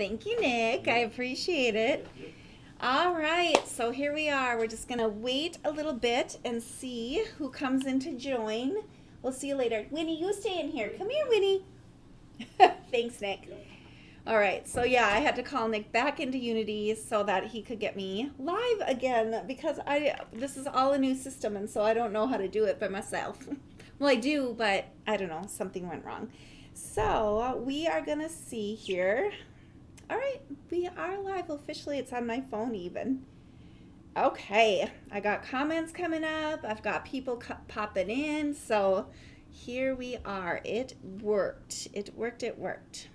Thank you, Nick. I appreciate it. All right, so here we are. We're just gonna wait a little bit and see who comes in to join. We'll see you later. Winnie, you stay in here. Come here, Winnie. Thanks, Nick. All right, so yeah, I had to call Nick back into Unity so that he could get me live again because this is all a new system and so I don't know how to do it by myself. Well, I do, but I don't know, something went wrong. So we are gonna see here. All right, we are live officially. It's on my phone even. Okay, I got comments coming up. I've got people popping in. So here we are. It worked. It worked.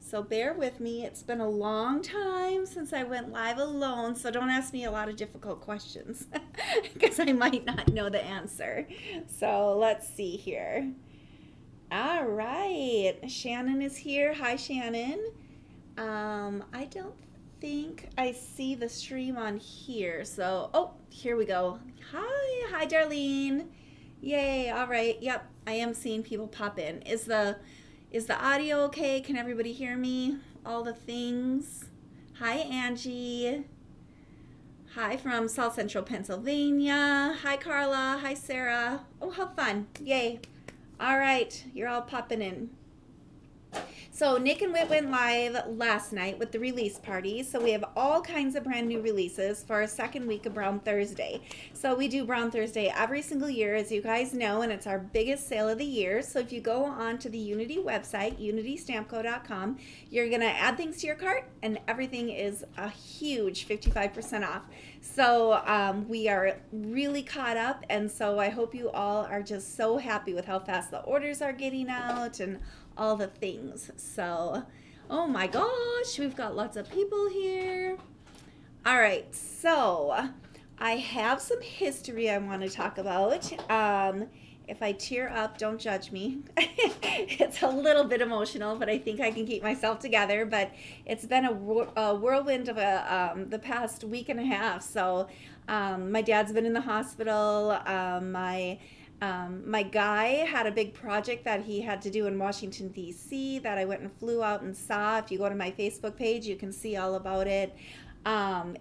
So bear with me. It's been a long time since I went live alone, so don't ask me a lot of difficult questions because I might not know the answer. So let's see here. All right, Shannon is here. Hi, Shannon. I don't think I see the stream on here. So, oh, here we go. Hi, Darlene. Yay, all right. Yep, I am seeing people pop in. Is the audio okay? Can everybody hear me? All the things. Hi, Angie. Hi from South Central Pennsylvania. Hi, Carla. Hi, Sarah. Oh, how fun. Yay. All right, you're all popping in. So Nick and Whit went live last night with the release party. So we have all kinds of brand new releases for our second week of Brown Thursday. So we do Brown Thursday every single year, as you guys know, and it's our biggest sale of the year. So if you go on to the Unity website, unitystampco.com, you're going to add things to your cart and everything is a huge 55% off. So we are really caught up, and so I hope you all are just so happy with how fast the orders are getting out and all the things. So, oh my gosh, we've got lots of people here. All right, so I have some history I want to talk about. If I tear up, don't judge me. It's a little bit emotional, but I think I can keep myself together. But it's been a whirlwind of the past week and a half. So my dad's been in the hospital. My guy had a big project that he had to do in Washington, D.C. that I went and flew out and saw. If you go to my Facebook page, you can see all about it.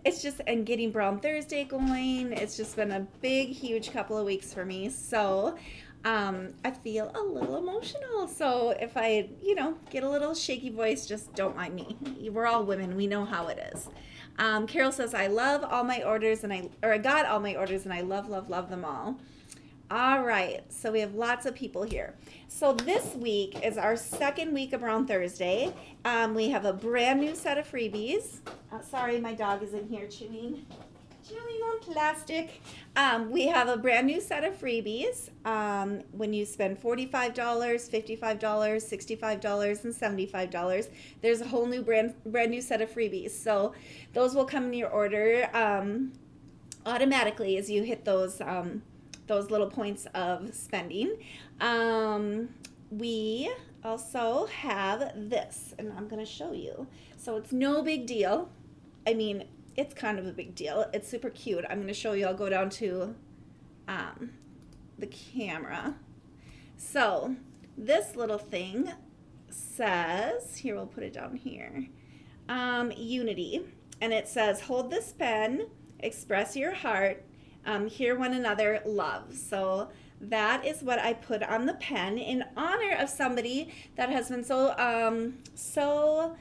It's just, and getting Brown Thursday going, it's just been a big, huge couple of weeks for me. So I feel a little emotional. So if I, get a little shaky voice, just don't mind me. We're all women. We know how it is. Carol says, I love all my orders I got all my orders and I love them all. All right, so we have lots of people here. So this week is our second week of Brown Thursday. We have a brand new set of freebies. Sorry, my dog is in here chewing on plastic. We have a brand new set of freebies. When you spend $45, $55, $65, and $75, there's a whole new brand new set of freebies. So those will come in your order automatically as you hit those little points of spending. We also have this, and I'm going to show you. So it's no big deal. I mean, it's kind of a big deal. It's super cute. I'm going to show you. I'll go down to the camera. So this little thing says, here, we'll put it down here, Unity. And it says, hold this pen, express your heart, hear one another, love. So that is what I put on the pen in honor of somebody that has been so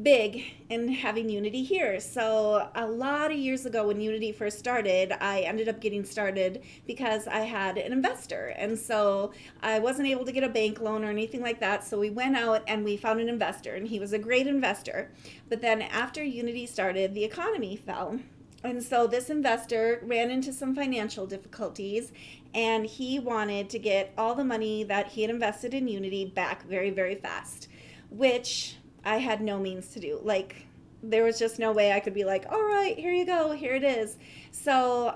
big in having Unity here. So a lot of years ago when Unity first started, I ended up getting started because I had an investor. And so I wasn't able to get a bank loan or anything like that. So we went out and we found an investor, and he was a great investor. But then after Unity started, the economy fell. And so this investor ran into some financial difficulties, and he wanted to get all the money that he had invested in Unity back very, very fast, which I had no means to do. Like, there was just no way I could be like, all right, here you go, here it is. So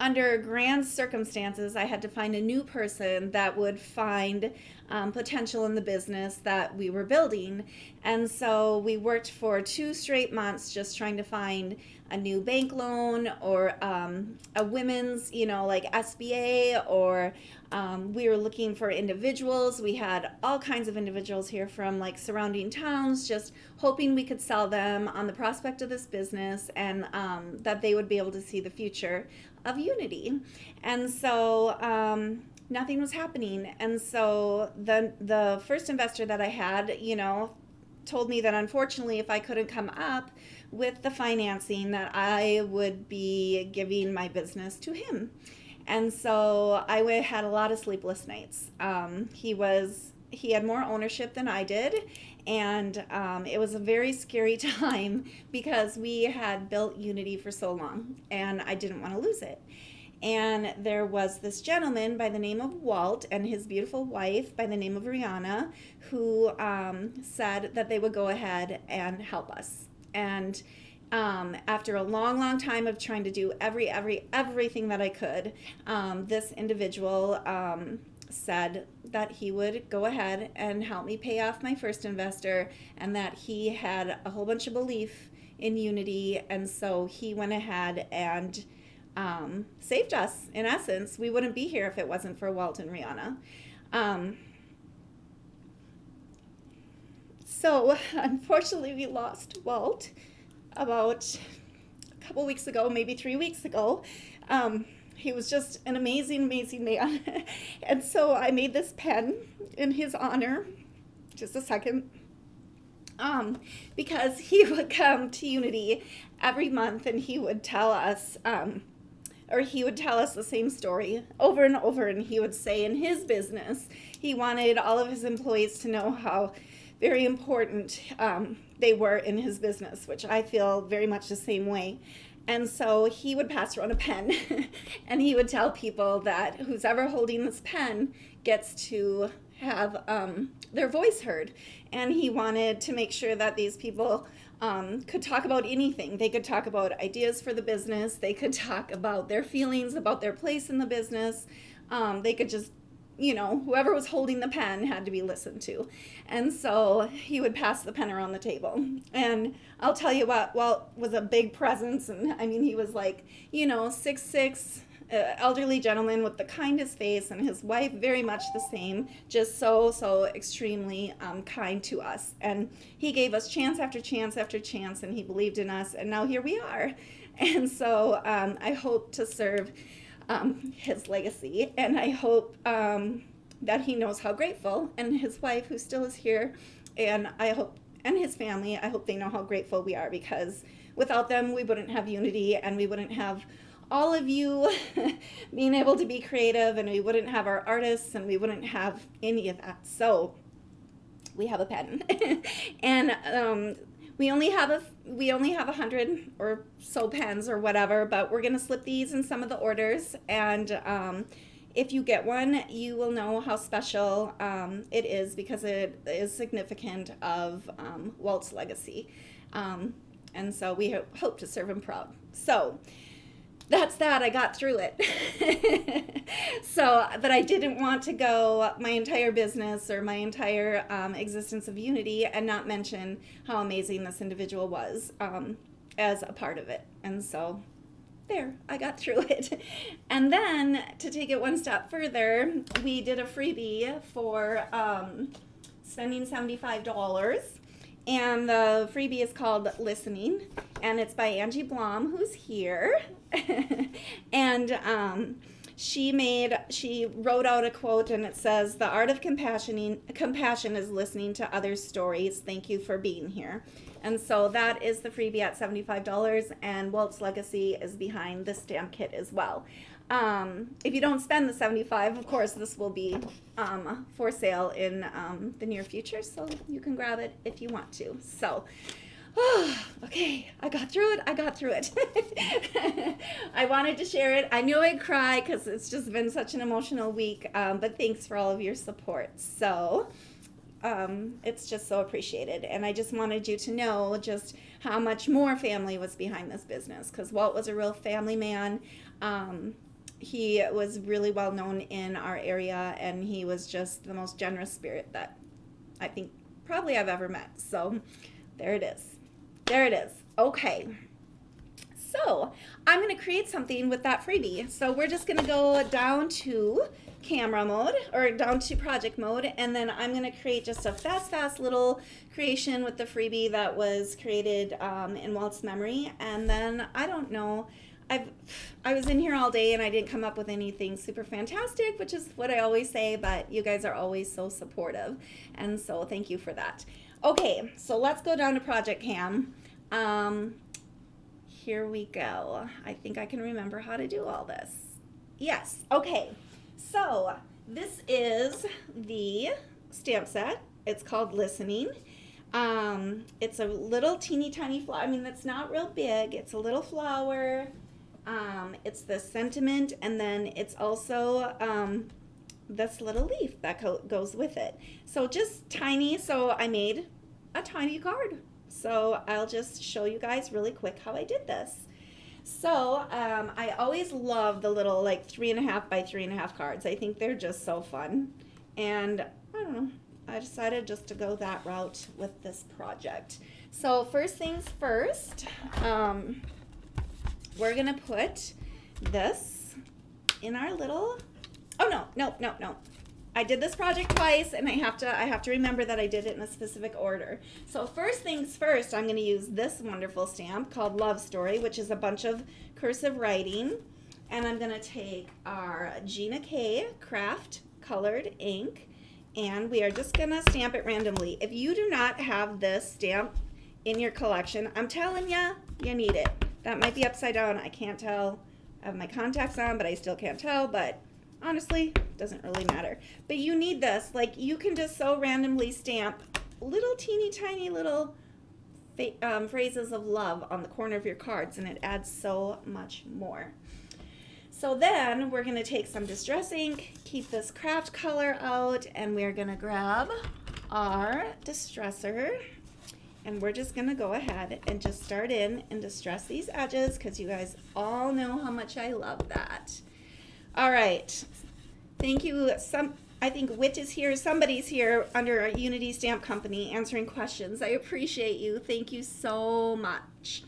under grand circumstances, I had to find a new person that would find potential in the business that we were building. And so we worked for 2 straight months just trying to find a new bank loan or a women's, like SBA, or we were looking for individuals. We had all kinds of individuals here from like surrounding towns, just hoping we could sell them on the prospect of this business, and that they would be able to see the future of Unity. And so nothing was happening. And so the first investor that I had, told me that unfortunately if I couldn't come up with the financing, that I would be giving my business to him. And so I had a lot of sleepless nights. He had more ownership than I did, and it was a very scary time because we had built Unity for so long and I didn't want to lose it. And there was this gentleman by the name of Walt and his beautiful wife by the name of Rihanna, who said that they would go ahead and help us. And after a long time of trying to do everything that I could, this individual said that he would go ahead and help me pay off my first investor, and that he had a whole bunch of belief in Unity. And so he went ahead and saved us. In essence, we wouldn't be here if it wasn't for Walt and Rihanna. So unfortunately, we lost Walt about a couple weeks ago, maybe 3 weeks ago. He was just an amazing man. And so I made this pen in his honor. Just a second. Because he would come to Unity every month and he would tell us, the same story over and over, and he would say in his business he wanted all of his employees to know how very important they were in his business, which I feel very much the same way. And so he would pass around a pen and he would tell people that who's ever holding this pen gets to have their voice heard. And he wanted to make sure that these people could talk about anything. They could talk about ideas for the business. They could talk about their feelings about their place in the business. They could just, whoever was holding the pen had to be listened to. And so he would pass the pen around the table. And I'll tell you what, Walt was a big presence. And I mean, he was like, 6'6", elderly gentleman with the kindest face, and his wife very much the same, just so extremely kind to us. And he gave us chance after chance after chance, and he believed in us, and now here we are. And so I hope to serve his legacy, and I hope that he knows how grateful, and his wife, who still is here, and his family, I hope they know how grateful we are, because without them we wouldn't have Unity, and we wouldn't have all of you being able to be creative, and we wouldn't have our artists, and we wouldn't have any of that. So we have a pen. And we only have 100 or so pens or whatever, but we're going to slip these in some of the orders, and if you get one, you will know how special it is, because it is significant of Walt's legacy. And so we hope to serve him proud. So that's that. I got through it. But I didn't want to go my entire business or my entire existence of Unity and not mention how amazing this individual was as a part of it. And so there, I got through it. And then to take it one step further, we did a freebie for spending $75. And the freebie is called Listening, and it's by Angie Blom, who's here. And she wrote out a quote, and it says, "The art of compassion is listening to others' stories. Thank you for being here." And so that is the freebie at $75, and Walt's legacy is behind the stamp kit as well. If you don't spend the $75, of course, this will be for sale in the near future, so you can grab it if you want to. So, okay, I got through it. I wanted to share it. I knew I'd cry because it's just been such an emotional week, but thanks for all of your support. So, it's just so appreciated, and I just wanted you to know just how much more family was behind this business, because Walt was a real family man. he was really well known in our area, and he was just the most generous spirit that I think probably I've ever met. So there it is. There it is. Okay. So I'm going to create something with that freebie. So we're just going to go down to camera mode, or down to project mode, and then I'm going to create just a fast little creation with the freebie that was created in Walt's memory. And then I don't know, I was in here all day and I didn't come up with anything super fantastic, which is what I always say, but you guys are always so supportive, and so thank you for that. Okay, so let's go down to Project Cam. Here we go. I think I can remember how to do all this. Yes, okay. So this is the stamp set. It's called Listening. It's a little teeny tiny flower. I mean, it's not real big. It's a little flower. It's the sentiment, and then it's also this little leaf that goes with it. So just tiny. So I made a tiny card. So I'll just show you guys really quick how I did this. So I always love the little like 3.5 by 3.5 cards. I think they're just so fun. And I don't know, I decided just to go that route with this project. So first things first, we're gonna put this in our little, oh no. I did this project twice, and I have to remember that I did it in a specific order. So first things first, I'm going to use this wonderful stamp called Love Story, which is a bunch of cursive writing. And I'm going to take our Gina K Craft colored ink, and we are just going to stamp it randomly. If you do not have this stamp in your collection, I'm telling you, you need it. That might be upside down. I can't tell. I have my contacts on, but I still can't tell. But honestly, doesn't really matter. But you need this. Like, you can just so randomly stamp little teeny tiny little phrases of love on the corner of your cards, and it adds so much more. So then we're going to take some distress ink, keep this craft color out, and we're going to grab our distresser, and we're just going to go ahead and just start in and distress these edges, because you guys all know how much I love that. All right, thank you. I think Wit is here. Somebody's here under Unity Stamp Company answering questions. I appreciate you. Thank you so much.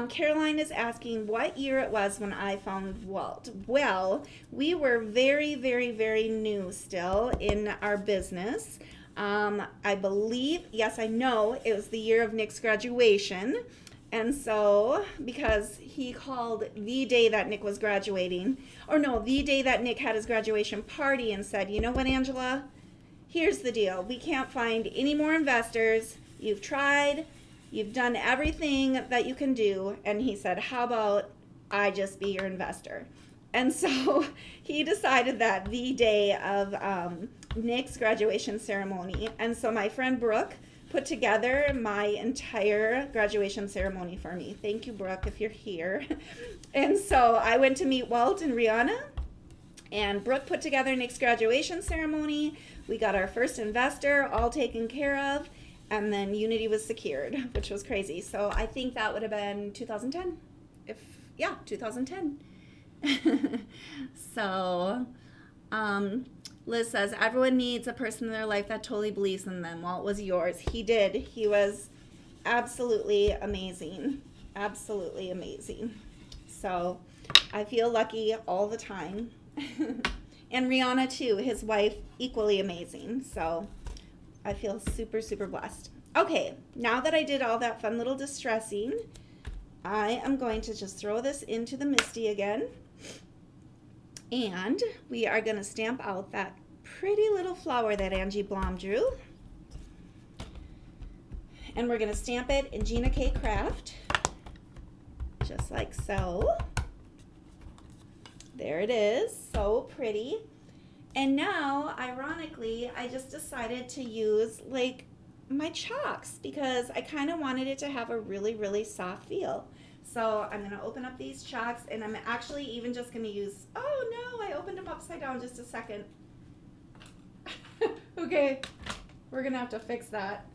Caroline is asking what year it was when I found Walt. Well, we were very new still in our business. I believe, yes, I know it was the year of Nick's graduation. And so, because he called the day that Nick was graduating, or no, the day that Nick had his graduation party, and said, you know what, Angela, here's the deal. We can't find any more investors. You've tried. You've done everything that you can do. And he said, how about I just be your investor? And so he decided that the day of Nick's graduation ceremony. And so my friend Brooke put together my entire graduation ceremony for me. Thank you, Brooke, if you're here. And so I went to meet Walt and Rihanna, and Brooke put together Nick's graduation ceremony. We got our first investor all taken care of, and then Unity was secured, which was crazy. So I think that would have been 2010. 2010. So, Liz says, everyone needs a person in their life that totally believes in them. Walt was yours. He did. He was absolutely amazing. Absolutely amazing. So I feel lucky all the time. And Rihanna, too, his wife, equally amazing. So I feel super blessed. Okay, now that I did all that fun little distressing, I am going to just throw this into the Misty again. And we are going to stamp out that pretty little flower that Angie Blom drew. And we're going to stamp it in Gina K Craft, just like so. There it is, so pretty. And now, ironically, I just decided to use like my chalks because I kind of wanted it to have a really soft feel. So I'm going to open up these chalks, and I'm actually even just going to use, oh no, I opened them upside down just a second. Okay, we're going to have to fix that.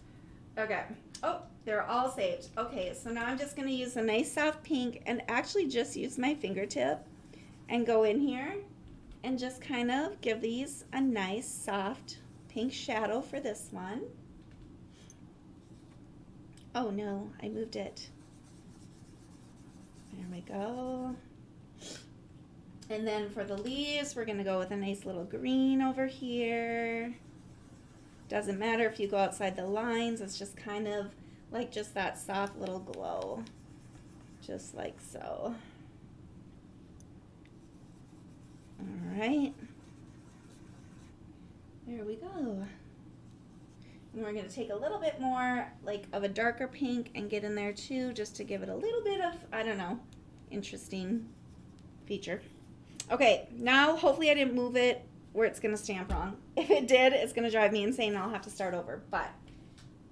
Okay, oh, they're all saved. Okay, so now I'm just going to use a nice soft pink and actually just use my fingertip and go in here and just kind of give these a nice soft pink shadow for this one. Oh no, I moved it. There we go. And then for the leaves, we're gonna go with a nice little green over here. Doesn't matter if you go outside the lines, it's just kind of like just that soft little glow. Just like so. All right. There we go. And we're going to take a little bit more like of a darker pink and get in there too, just to give it a little bit of, I don't know, interesting feature. Okay, now hopefully I didn't move it where it's going to stamp wrong. If it did, it's going to drive me insane and I'll have to start over. But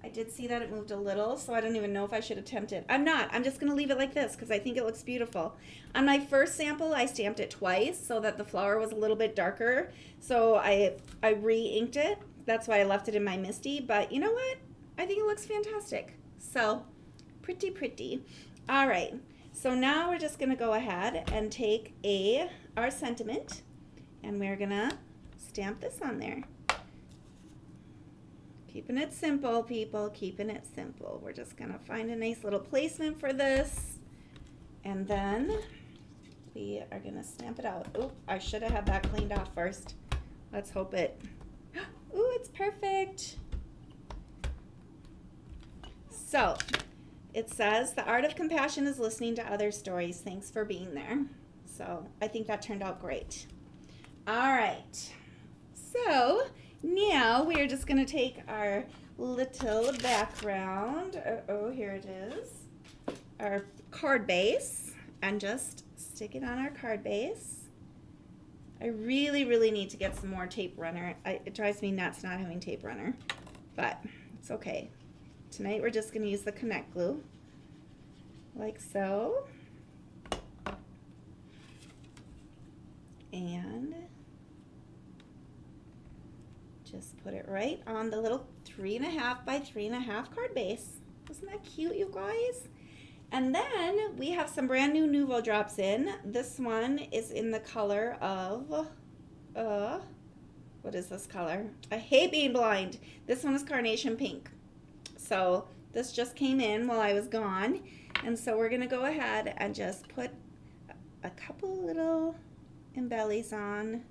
I did see that it moved a little, so I don't even know if I should attempt it. I'm not. I'm just going to leave it like this because I think it looks beautiful. On my first sample, I stamped it twice so that the flower was a little bit darker. So I re-inked it. That's why I left it in my Misty. But you know what? I think it looks fantastic. So pretty, pretty. All right. So now we're just going to go ahead and take our sentiment, and we're going to stamp this on there. Keeping it simple, people, keeping it simple. We're just gonna find a nice little placement for this, and then we are gonna stamp it out. Oh, I should have had that cleaned off first. Let's hope it, ooh, it's perfect. So, it says, the art of compassion is listening to other stories. Thanks for being there. So, I think that turned out great. All right, so, now we are just going to take our little background, here it is, our card base, and just stick it on our card base. I really, really need to get some more tape runner. It drives me nuts not having tape runner, but it's okay. Tonight we're just going to use the Connect glue, like so. And just put it right on the little 3.5 by 3.5 card base. Isn't that cute, you guys? And then we have some brand new Nuvo drops in. This one is in the color of, what is this color? I hate being blind. This one is Carnation Pink. So this just came in while I was gone. And so we're gonna go ahead and just put a couple little embellies on,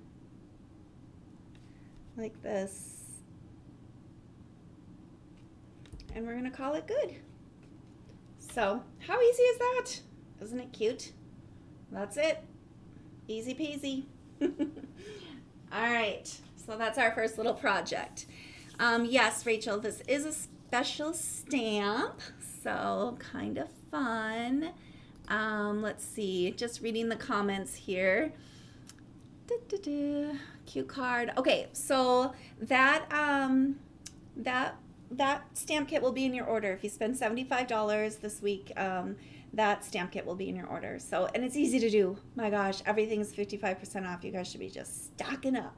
like this, and we're gonna call it good. So how easy is that? Isn't it cute? That's it. Easy peasy. All right, so that's our first little project. Yes, Rachel, this is a special stamp, so kind of fun. Let's see, just reading the comments here. Cute card. Okay, so that stamp kit will be in your order. If you spend $75 this week, that stamp kit will be in your order. So, and it's easy to do. My gosh, everything's 55% off. You guys should be just stocking up.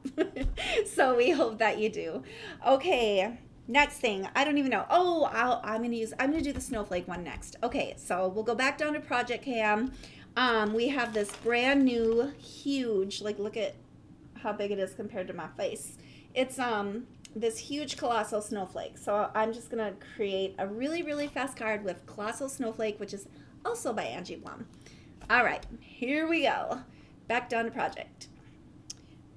So we hope that you do. Okay, next thing. I don't even know. Oh, I'm gonna do the snowflake one next. Okay, so we'll go back down to Project Cam. We have this brand new, huge, like look at how big it is compared to my face. It's this huge Colossal Snowflake. So I'm just gonna create a really, really fast card with Colossal Snowflake, which is also by Angie Blum. All right, here we go. Back down to project.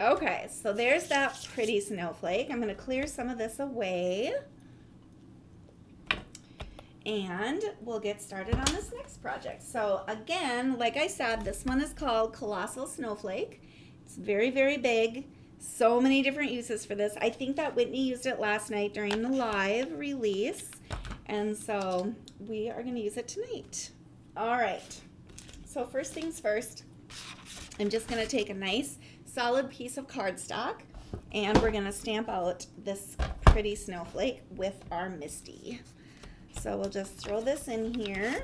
Okay, so there's that pretty snowflake. I'm gonna clear some of this away. And we'll get started on this next project. So again, like I said, this one is called Colossal Snowflake. It's very, very big. So many different uses for this. I think that Whitney used it last night during the live release. And so we are gonna use it tonight. All right, so first things first, I'm just gonna take a nice solid piece of cardstock and we're gonna stamp out this pretty snowflake with our Misty. So we'll just throw this in here,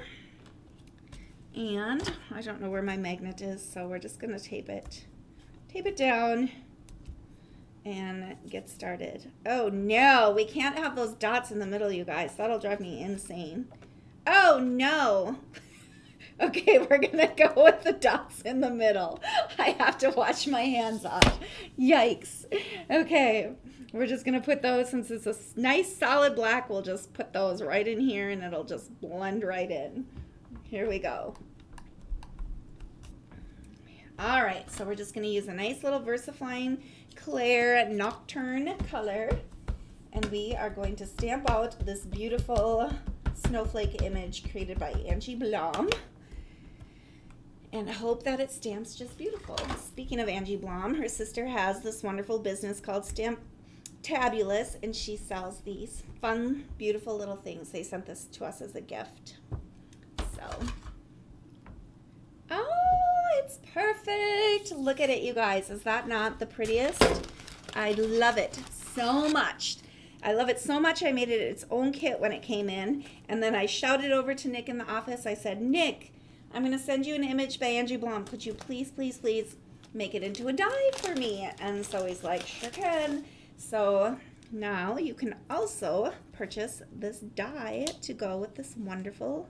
and I don't know where my magnet is, so we're just gonna tape it down and get started. Oh no, we can't have those dots in the middle, you guys. That'll drive me insane. Oh no, Okay, we're gonna go with the dots in the middle. I have to wash my hands off. Yikes. Okay, we're just gonna put those, since it's a nice solid black, we'll just put those right in here and it'll just blend right in. Here we go. All right, so we're just gonna use a nice little VersaFine Claire Nocturne color, and we are going to stamp out this beautiful snowflake image created by Angie Blom, and hope that it stamps just beautiful. Speaking of Angie Blom, her sister has this wonderful business called Stamptabulous, and she sells these fun, beautiful little things. They sent this to us as a gift. So, oh, it's perfect. Look at it, you guys. Is that not the prettiest? I love it so much. I love it so much I made it its own kit when it came in, and then I shouted over to Nick in the office. I said, Nick, I'm going to send you an image by Angie Blom. Could you please, please, please make it into a die for me? And so he's like, sure can. So now you can also purchase this die to go with this wonderful,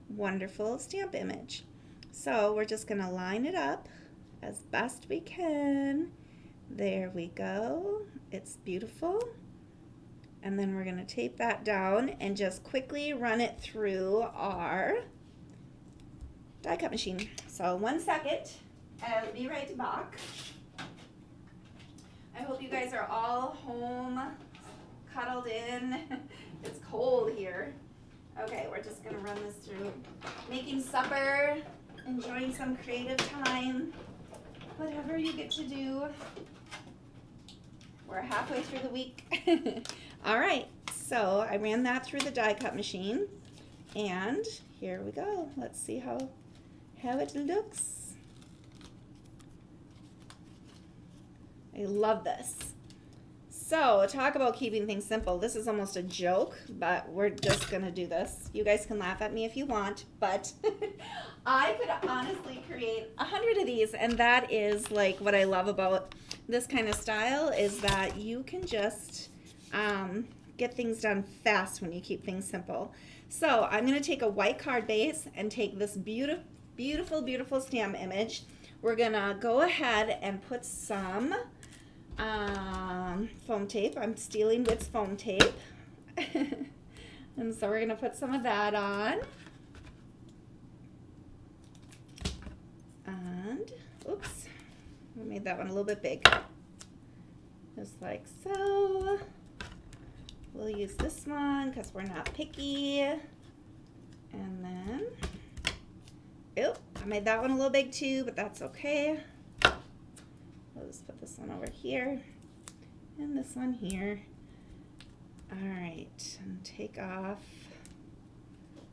wonderful stamp image. So we're just going to line it up as best we can. There we go. It's beautiful. And then we're going to tape that down and just quickly run it through our die cut machine. So 1 second, I'll be right back. I hope you guys are all home, cuddled in. It's cold here. Okay, we're just gonna run this through. Making supper, enjoying some creative time, whatever you get to do. We're halfway through the week. All right, so I ran that through the die cut machine, and here we go. Let's see how it looks. I love this. So talk about keeping things simple. This is almost a joke, but we're just gonna do this. You guys can laugh at me if you want, but I could honestly create 100 of these, and that is like what I love about this kind of style, is that you can just get things done fast when you keep things simple. So I'm going to take a white card base and take this beautiful, beautiful, beautiful stamp image. We're going to go ahead and put some foam tape. I'm stealing Wit's foam tape. And so we're going to put some of that on. And, oops, I made that one a little bit big. Just like so. We'll use this one because we're not picky. And then, oh, I made that one a little big too, but that's okay. We'll just put this one over here and this one here. All right, and take off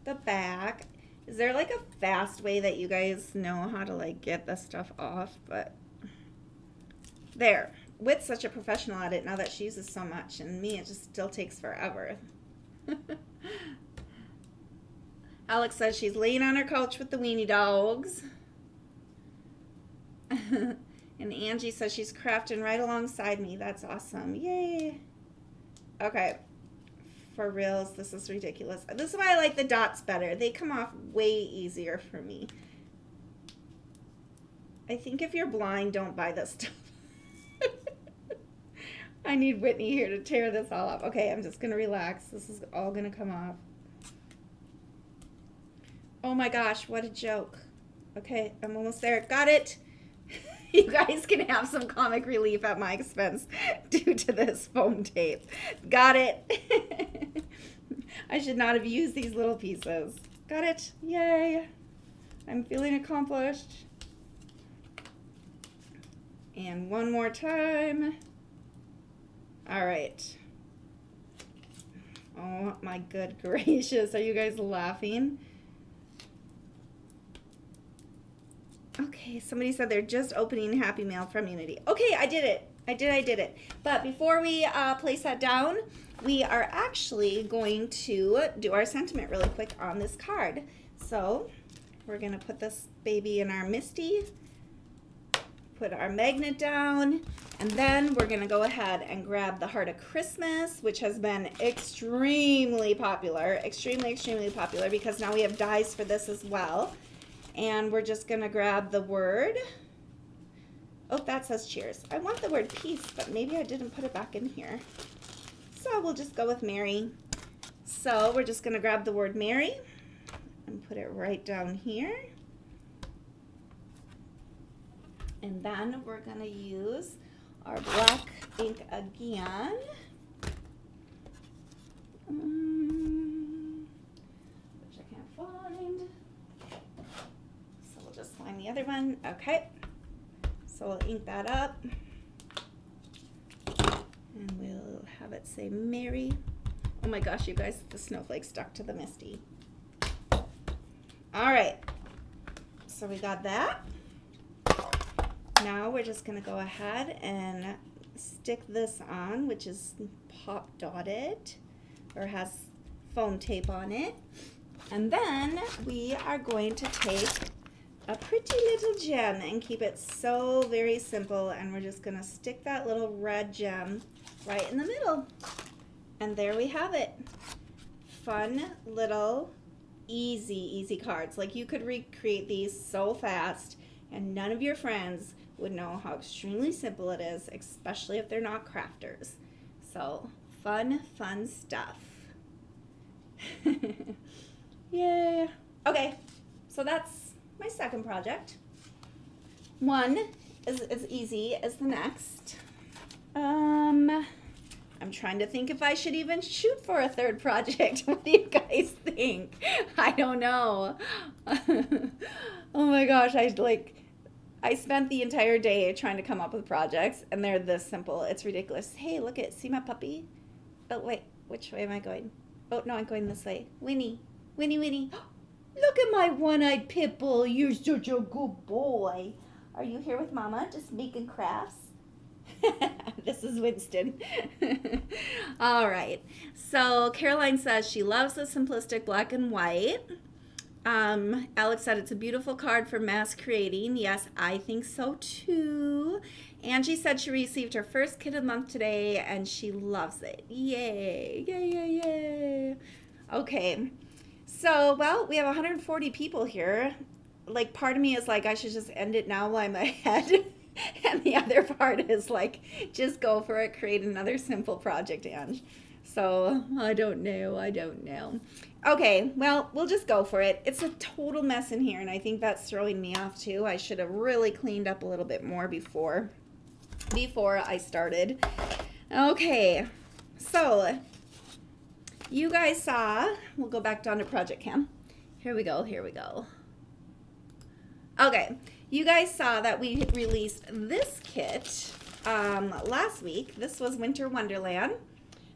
the back. Is there like a fast way that you guys know how to like get this stuff off? But there. Wit's such a professional at it now that she uses so much, and me, it just still takes forever. Alex says she's laying on her couch with the weenie dogs. And Angie says she's crafting right alongside me. That's awesome. Yay. Okay. For reals, this is ridiculous. This is why I like the dots better. They come off way easier for me. I think if you're blind, don't buy this stuff. I need Whitney here to tear this all up. Okay, I'm just going to relax. This is all going to come off. Oh my gosh, what a joke. Okay, I'm almost there. Got it. You guys can have some comic relief at my expense due to this foam tape. Got it. I should not have used these little pieces. Got it. Yay. I'm feeling accomplished. And one more time. All right. Oh my good gracious. Are you guys laughing? Okay, somebody said they're just opening Happy Mail from Unity. Okay, I did it. I did it. But before we place that down, we are actually going to do our sentiment really quick on this card. So we're going to put this baby in our Misty, put our magnet down, and then we're going to go ahead and grab the Heart of Christmas, which has been extremely popular, extremely popular, because now we have dies for this as well. And we're just gonna grab the word. Oh, that says cheers. I want the word peace, but maybe I didn't put it back in here. So we'll just go with Mary. So we're just gonna grab the word Mary and put it right down here. And then we're gonna use our black ink again. Which I can't find. So we'll just find the other one. Okay. So we'll ink that up. And we'll have it say Mary. Oh my gosh, you guys, the snowflake stuck to the Misty. All right. So we got that. Now we're just going to go ahead and stick this on, which is pop dotted or has foam tape on it. And then we are going to take a pretty little gem and keep it so very simple. And we're just going to stick that little red gem right in the middle. And there we have it. Fun little easy cards. Like you could recreate these so fast and none of your friends would know how extremely simple it is, especially if they're not crafters. So fun stuff. Yay. Okay, so that's my second project. One is as easy as the next. I'm trying to think if I should even shoot for a third project. What do you guys think? I don't know. Oh my gosh, I spent the entire day trying to come up with projects, and they're this simple. It's ridiculous. Hey, look at, see my puppy? Oh, wait, which way am I going? Oh, no, I'm going this way. Winnie, Winnie, Winnie. Look at my one-eyed pit bull. You're such a good boy. Are you here with Mama, just making crafts? This is Winston. All right. So Caroline says she loves the simplistic black and white. Alex said it's a beautiful card for mass creating. Yes, I think so too. Angie said she received her first kit of the month today and she loves it. Yay, yay, yay, yay. Okay, so, well, we have 140 people here. Like, part of me is like, I should just end it now while I'm ahead. And the other part is like, just go for it, create another simple project, Ange. So, I don't know. Okay, well, we'll just go for it. It's a total mess in here, and I think that's throwing me off too. I should have really cleaned up a little bit more before I started. Okay, so you guys saw, we'll go back down to Project Cam. Here we go. Okay, you guys saw that we released this kit last week. This was Winter Wonderland.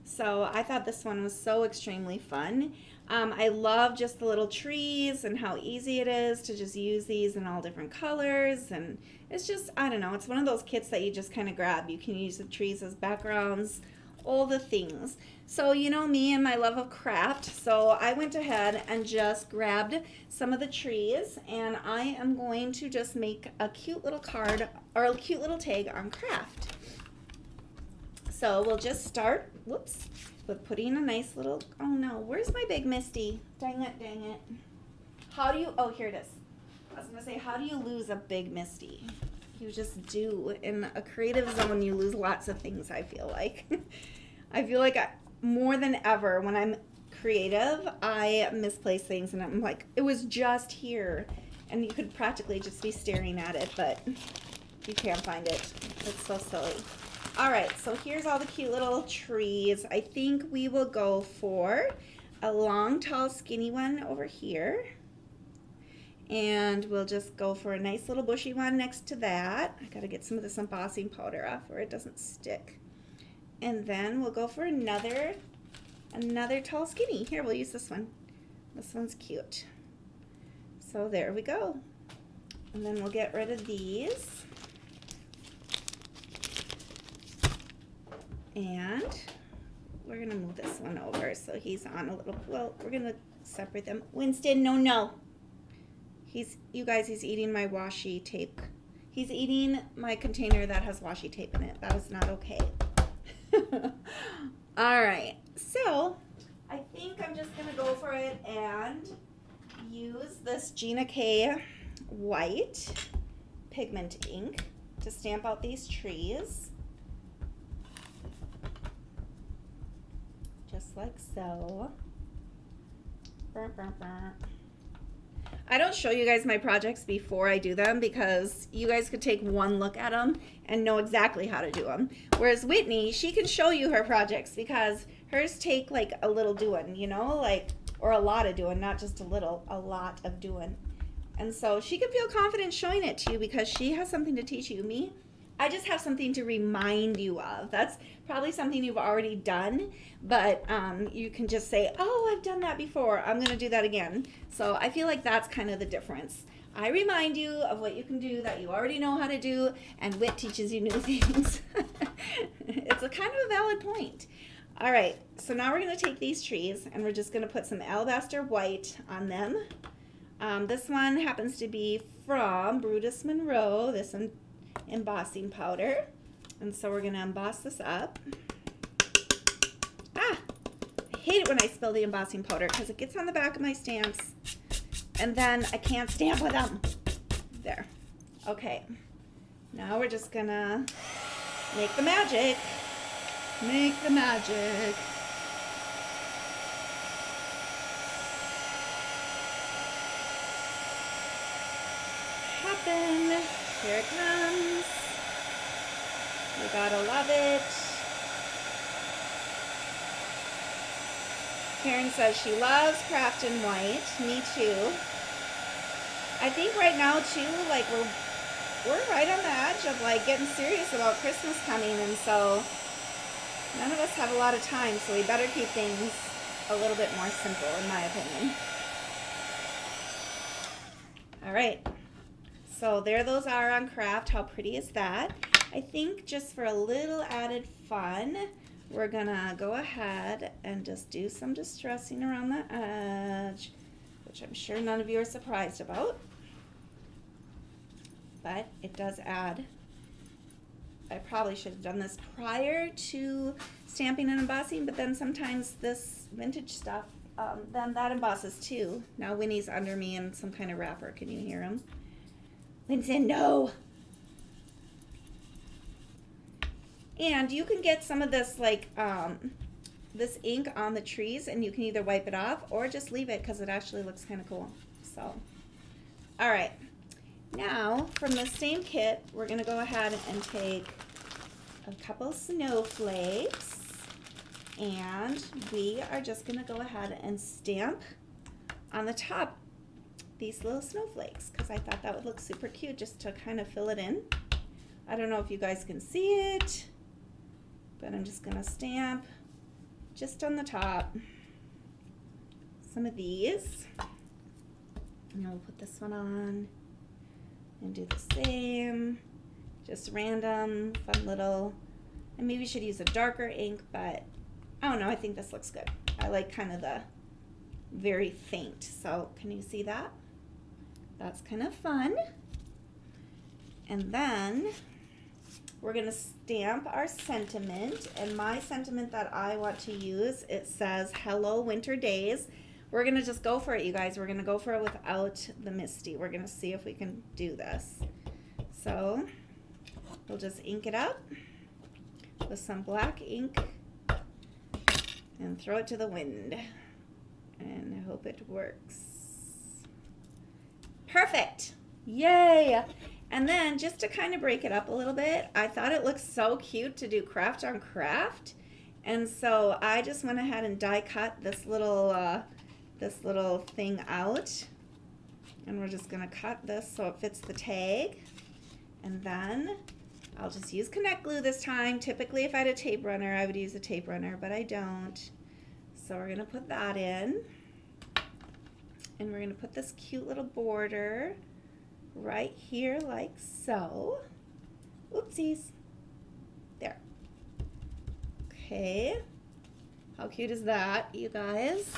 So I thought this one was so extremely fun. I love just the little trees and how easy it is to just use these in all different colors. And it's just, I don't know, it's one of those kits that you just kind of grab. You can use the trees as backgrounds, all the things. So you know me and my love of craft. So I went ahead and just grabbed some of the trees and I am going to just make a cute little card or a cute little tag on craft. So we'll just start, whoops, with putting a nice little, oh no, where's my big Misty? Dang it. How do you, oh, here it is. I was going to say, how do you lose a big Misty? You just do. In a creative zone, you lose lots of things, I feel like. I feel like more than ever, when I'm creative, I misplace things, and I'm like, it was just here. And you could practically just be staring at it, but you can't find it. It's so silly. All right, so here's all the cute little trees. I think we will go for a long, tall, skinny one over here. And we'll just go for a nice little bushy one next to that. I gotta get some of this embossing powder off where it doesn't stick. And then we'll go for another tall, skinny. Here, we'll use this one. This one's cute. So there we go. And then we'll get rid of these. And we're gonna move this one over so he's on a little, well, we're gonna separate them. Winston, no. You guys, he's eating my washi tape. He's eating my container that has washi tape in it. That is not okay. All right, so I think I'm just gonna go for it and use this Gina K white pigment ink to stamp out these trees. Just like so. I don't show you guys my projects before I do them because you guys could take one look at them and know exactly how to do them. Whereas Whitney, she can show you her projects because hers take like a little doing, you know, like, or a lot of doing, not just a little, a lot of doing. And so she can feel confident showing it to you because she has something to teach you. Me, I just have something to remind you of. That's probably something you've already done, but you can just say, oh, I've done that before. I'm going to do that again. So I feel like that's kind of the difference. I remind you of what you can do that you already know how to do, and Wit teaches you new things. It's a kind of a valid point. All right, so now we're going to take these trees, and we're just going to put some alabaster white on them. This one happens to be from Brutus Monroe, this embossing powder. And so we're going to emboss this up. I hate it when I spill the embossing powder because it gets on the back of my stamps and then I can't stamp with them. There. Okay. Now we're just going to make the magic. Make the magic. Happen. Here it comes. You gotta love it. Karen says she loves craft in white. Me too. I think right now too, like we're right on the edge of like getting serious about Christmas coming, and so none of us have a lot of time, so we better keep things a little bit more simple, in my opinion. All right. So there those are on craft. How pretty is that? I think just for a little added fun, we're gonna go ahead and just do some distressing around the edge, which I'm sure none of you are surprised about. But it does add. I probably should have done this prior to stamping and embossing, but then sometimes this vintage stuff, then that embosses too. Now Winnie's under me in some kind of wrapper. Can you hear him? Winston, no! And you can get some of this like this ink on the trees, and you can either wipe it off or just leave it because it actually looks kind of cool. So, all right. Now, from the same kit, we're going to go ahead and take a couple snowflakes, and we are just going to go ahead and stamp on the top these little snowflakes because I thought that would look super cute just to kind of fill it in. I don't know if you guys can see it, but I'm just going to stamp just on the top some of these. And we'll put this one on and do the same. Just random, fun little, and maybe we should use a darker ink, but I don't know, I think this looks good. I like kind of the very faint. So can you see that? That's kind of fun. And then we're going to stamp our sentiment, and my sentiment that I want to use, it says, hello winter days. We're going to just go for it, you guys. We're going to go for it without the Misty. We're going to see if we can do this. So we'll just ink it up with some black ink and throw it to the wind. And I hope it works. Perfect. Yay. And then just to kind of break it up a little bit, I thought it looked so cute to do craft on craft. And so I just went ahead and die cut this little thing out. And we're just going to cut this so it fits the tag. And then I'll just use Connect Glue this time. Typically if I had a tape runner, I would use a tape runner, but I don't. So we're going to put that in. And we're going to put this cute little border right here like so. Oopsies. There. Okay. How cute is that, you guys?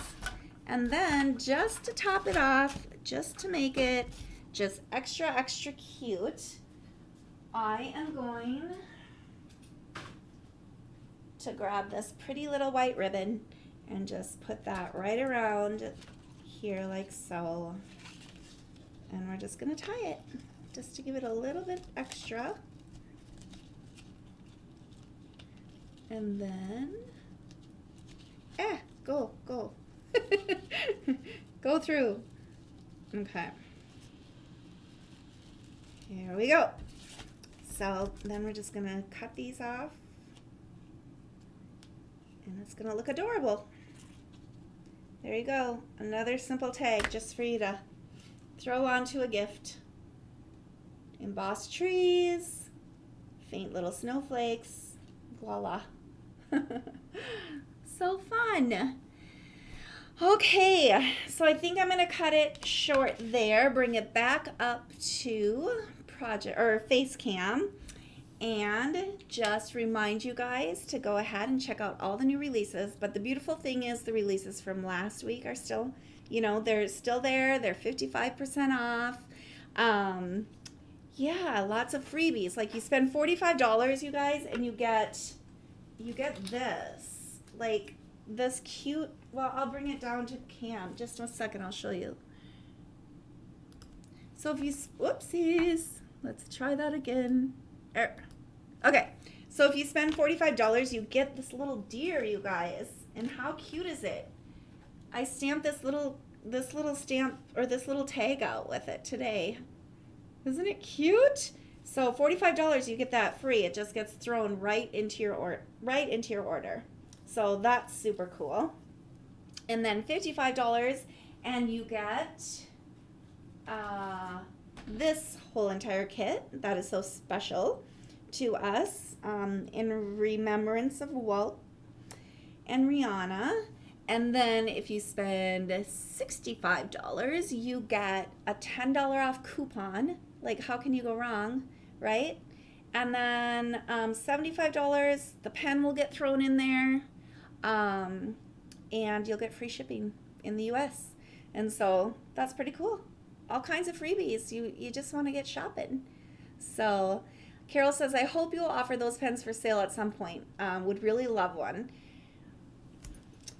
And then just to top it off, just to make it just extra, extra cute, I am going to grab this pretty little white ribbon and just put that right around here like so. And we're just going to tie it just to give it a little bit extra. And then, go. Go through. Okay. Here we go. So then we're just going to cut these off. And it's going to look adorable. There you go. Another simple tag just for you to throw onto a gift. Embossed trees, faint little snowflakes, voila. So fun. Okay, so I think I'm going to cut it short there, bring it back up to face cam, and just remind you guys to go ahead and check out all the new releases. But the beautiful thing is the releases from last week are still, they're still there. They're 55% off. Yeah, lots of freebies. Like you spend $45, you guys, and you get this. Like this cute, well, I'll bring it down to cam. Just a second, I'll show you. So if you, whoopsies, let's try that again. Okay, so if you spend $45, you get this little deer, you guys. And how cute is it? I stamped this little stamp, or this little tag out with it today. Isn't it cute? So $45, you get that free. It just gets thrown right into your order. So that's super cool. And then $55, and you get this whole entire kit that is so special to us, in remembrance of Walt and Rihanna. And then if you spend $65, you get a $10 off coupon. Like, how can you go wrong, right? And then $75, the pen will get thrown in there, and you'll get free shipping in the U.S. And so that's pretty cool. All kinds of freebies. You just want to get shopping. So Carol says, I hope you'll offer those pens for sale at some point. Would really love one.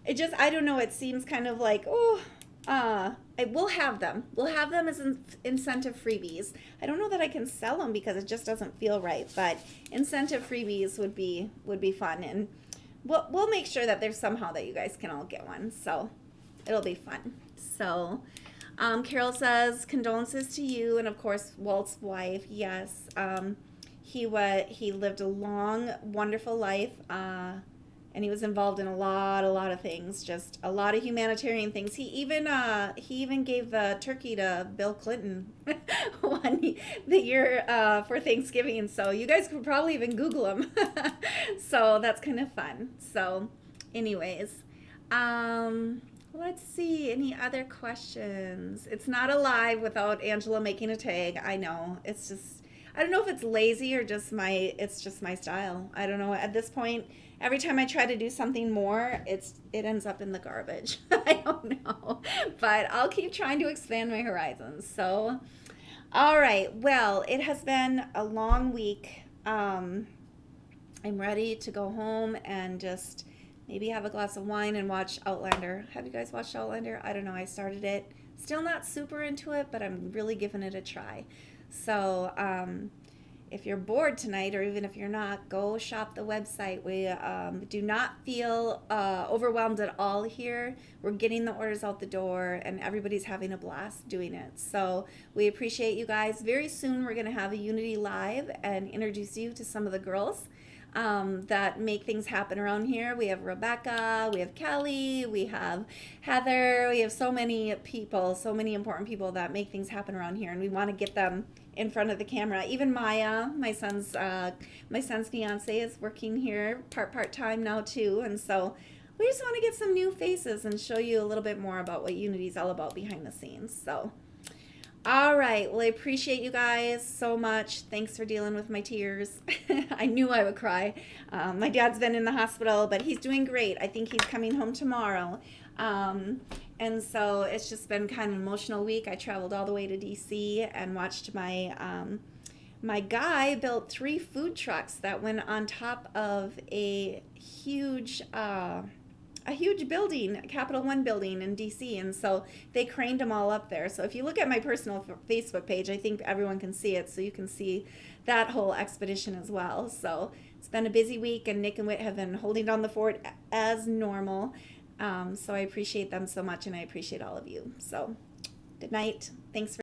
I don't know, it seems kind of like, we'll have them. We'll have them as incentive freebies. I don't know that I can sell them because it just doesn't feel right, but incentive freebies would be fun, and we'll make sure that there's somehow that you guys can all get one, so it'll be fun. So Carol says, condolences to you, and of course Walt's wife. Yes, he lived a long, wonderful life, and he was involved in a lot of things, just a lot of humanitarian things. He even gave the turkey to Bill Clinton the year for Thanksgiving. So you guys could probably even Google him. So that's kind of fun. So anyways, let's see, any other questions? It's not alive without Angela making a tag. I know, it's just, I don't know if it's lazy or it's just my style. I don't know. At this point, every time I try to do something more, it ends up in the garbage. I don't know. But I'll keep trying to expand my horizons. So, all right. Well, it has been a long week. I'm ready to go home and just maybe have a glass of wine and watch Outlander. Have you guys watched Outlander? I don't know. I started it. Still not super into it, but I'm really giving it a try. So, if you're bored tonight, or even if you're not, go shop the website. We do not feel overwhelmed at all here. We're getting the orders out the door, and everybody's having a blast doing it. So we appreciate you guys. Very soon we're going to have a Unity Live and introduce you to some of the girls that make things happen around here. We have Rebecca, we have Kelly, we have Heather, we have so many people, so many important people that make things happen around here, and we want to get them in front of the camera. Even Maya, my son's fiance, is working here part-time now too, and so we just want to get some new faces and show you a little bit more about what Unity's all about behind the scenes. So all right, well, I appreciate you guys so much. Thanks for dealing with my tears. I knew I would cry. My dad's been in the hospital, but he's doing great. I think he's coming home tomorrow. And so it's just been kind of an emotional week. I traveled all the way to DC and watched my guy built 3 food trucks that went on top of a huge a huge building, a Capital One building in DC, and so they craned them all up there. So if you look at my personal Facebook page, I think everyone can see it, so you can see that whole expedition as well. So it's been a busy week, and Nick and Whit have been holding down the fort as normal. So I appreciate them so much, and I appreciate all of you. So good night. Thanks for